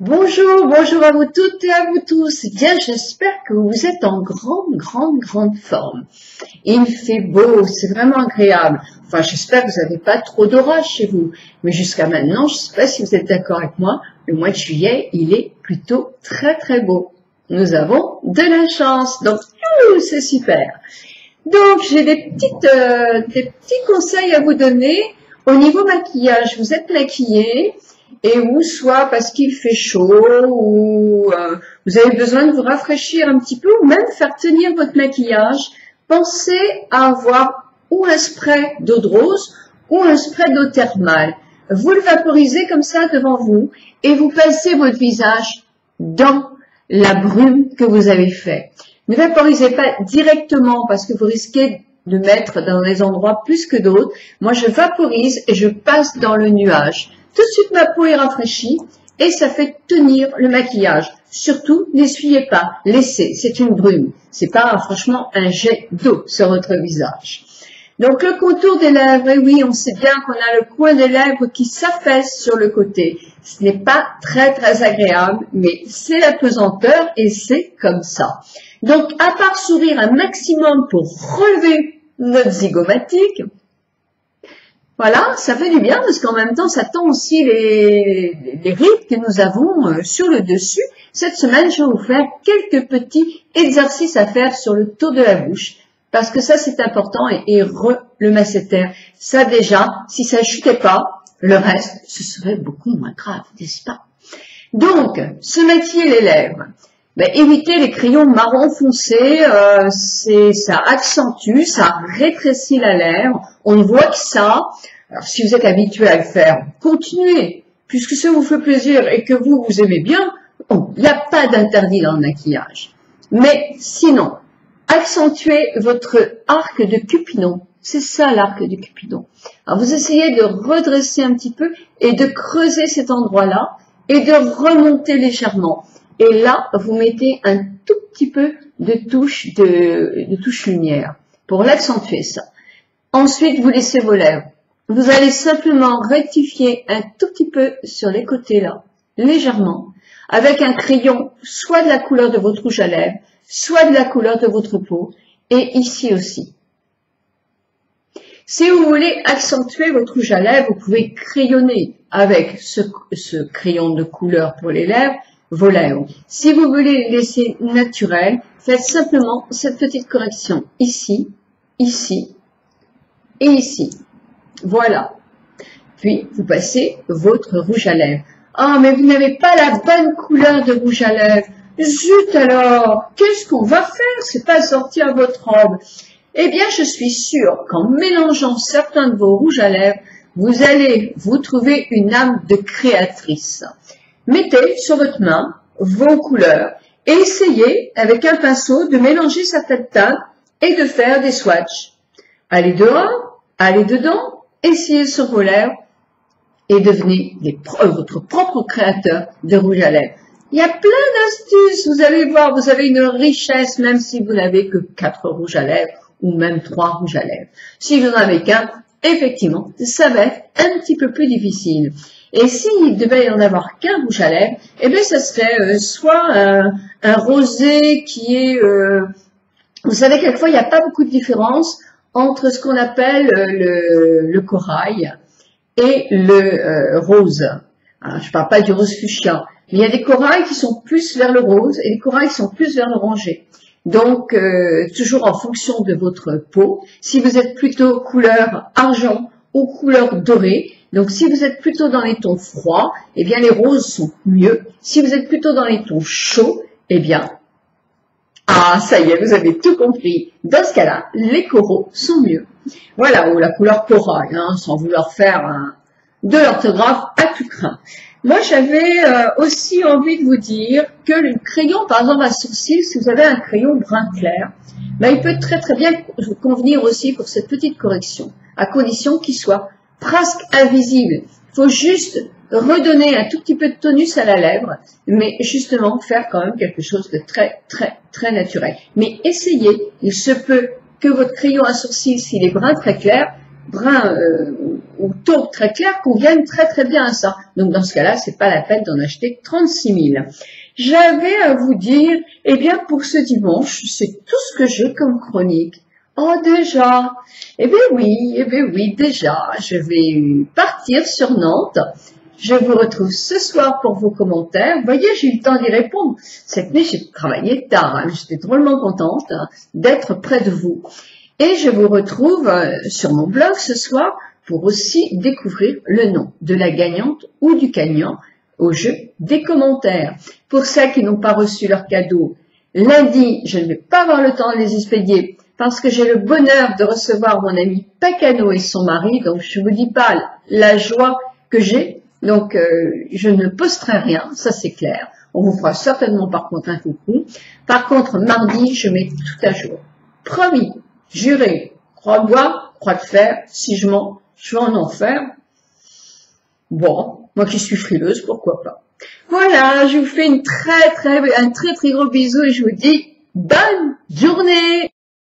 Bonjour, bonjour à vous toutes et à vous tous. Eh bien, j'espère que vous êtes en grande forme. Il fait beau, c'est vraiment agréable. Enfin, j'espère que vous n'avez pas trop d'orage chez vous. Mais jusqu'à maintenant, je ne sais pas si vous êtes d'accord avec moi, le mois de juillet, il est plutôt très beau. Nous avons de la chance, donc c'est super. Donc, j'ai des petits conseils à vous donner. Au niveau maquillage, vous êtes maquillé, et ou soit parce qu'il fait chaud, ou vous avez besoin de vous rafraîchir un petit peu, ou même faire tenir votre maquillage, pensez à avoir ou un spray d'eau de rose, ou un spray d'eau thermale. Vous le vaporisez comme ça devant vous, et vous passez votre visage dans la brume que vous avez fait. Ne vaporisez pas directement parce que vous risquez de mettre dans des endroits plus que d'autres. Moi, je vaporise et je passe dans le nuage. Tout de suite, ma peau est rafraîchie et ça fait tenir le maquillage. Surtout, n'essuyez pas, laissez, c'est une brume. C'est pas franchement un jet d'eau sur votre visage. Donc, le contour des lèvres, et oui, on sait bien qu'on a le coin des lèvres qui s'affaisse sur le côté. Ce n'est pas très agréable, mais c'est la pesanteur et c'est comme ça. Donc, à part sourire un maximum pour relever notre zygomatique, voilà, ça fait du bien parce qu'en même temps, ça tend aussi les rides que nous avons sur le dessus. Cette semaine, je vais vous faire quelques petits exercices à faire sur le tour de la bouche parce que ça, c'est important et le masséter. Ça déjà, si ça ne chutait pas, le reste, ce serait beaucoup moins grave, n'est-ce pas? Donc, se maquiller les lèvres. Évitez les crayons marron foncé, ça accentue, ça rétrécit la lèvre, on ne voit que ça. Alors si vous êtes habitué à le faire, continuez, puisque ça vous fait plaisir et que vous aimez bien, il n'y a pas d'interdit dans le maquillage. Mais sinon, accentuez votre arc de Cupidon, c'est ça l'arc de Cupidon. Alors vous essayez de redresser un petit peu et de creuser cet endroit-là et de remonter légèrement. Et là, vous mettez un tout petit peu de touche lumière pour l'accentuer ça. Ensuite, vous laissez vos lèvres. Vous allez simplement rectifier un tout petit peu sur les côtés là, légèrement, avec un crayon soit de la couleur de votre rouge à lèvres, soit de la couleur de votre peau, et ici aussi. Si vous voulez accentuer votre rouge à lèvres, vous pouvez crayonner avec ce crayon de couleur pour les lèvres, vos lèvres. Si vous voulez les laisser naturels, faites simplement cette petite correction ici, ici et ici. Voilà. Puis, vous passez votre rouge à lèvres. Ah, mais vous n'avez pas la bonne couleur de rouge à lèvres. Zut alors, qu'est-ce qu'on va faire? C'est pas sorti à votre robe. Eh bien, je suis sûre qu'en mélangeant certains de vos rouges à lèvres, vous allez vous trouver une âme de créatrice. Mettez sur votre main vos couleurs et essayez avec un pinceau de mélanger certaines teintes et de faire des swatchs. Allez dehors, allez dedans, essayez sur vos lèvres et devenez votre propre créateur de rouge à lèvres. Il y a plein d'astuces, vous allez voir, vous avez une richesse même si vous n'avez que 4 rouges à lèvres ou même 3 rouges à lèvres. Si vous n'en avez qu'un, effectivement, ça va être un petit peu plus difficile. Et s'il devait y en avoir qu'un rouge à lèvres, eh bien, ça serait soit un rosé qui est... vous savez, quelquefois, il n'y a pas beaucoup de différence entre ce qu'on appelle le corail et le rose. Alors, je ne parle pas du rose fuchsia, mais il y a des corails qui sont plus vers le rose et des corails qui sont plus vers l'orangé. Donc, toujours en fonction de votre peau. Si vous êtes plutôt couleur argent ou couleur dorée, donc si vous êtes plutôt dans les tons froids, eh bien les roses sont mieux. Si vous êtes plutôt dans les tons chauds, eh bien, ah ça y est, vous avez tout compris. Dans ce cas-là, les coraux sont mieux. Voilà, ou la couleur corail, hein, sans vouloir faire de l'orthographe à tout crin. Moi, j'avais aussi envie de vous dire que le crayon, par exemple à sourcils, si vous avez un crayon brun clair, il peut très bien vous convenir aussi pour cette petite correction, à condition qu'il soit presque invisible. Il faut juste redonner un tout petit peu de tonus à la lèvre, mais justement faire quand même quelque chose de très naturel. Mais essayez, il se peut que votre crayon à sourcils, s'il est brun très clair, brun ou taupe très clair conviennent très très bien à ça. Donc dans ce cas-là, c'est pas la peine d'en acheter 36 000. J'avais à vous dire, eh bien pour ce dimanche, c'est tout ce que j'ai comme chronique. Oh déjà, eh bien oui, déjà, je vais partir sur Nantes. Je vous retrouve ce soir pour vos commentaires. Vous voyez, j'ai eu le temps d'y répondre. Cette nuit, j'ai travaillé tard. Hein. J'étais drôlement contente d'être près de vous. Et je vous retrouve sur mon blog ce soir pour aussi découvrir le nom de la gagnante ou du gagnant au jeu des commentaires. Pour celles qui n'ont pas reçu leur cadeau, lundi, je ne vais pas avoir le temps de les expédier parce que j'ai le bonheur de recevoir mon ami Pacano et son mari. Donc, je vous dis pas la joie que j'ai. Donc, je ne posterai rien, ça c'est clair. On vous fera certainement par contre un coucou. Par contre, mardi, je mets tout à jour. Promis, juré, croix de bois, croix de fer, si je mens, je vais en enfer. Bon, moi qui suis frileuse, pourquoi pas. Voilà, je vous fais un très très gros bisou et je vous dis bonne journée.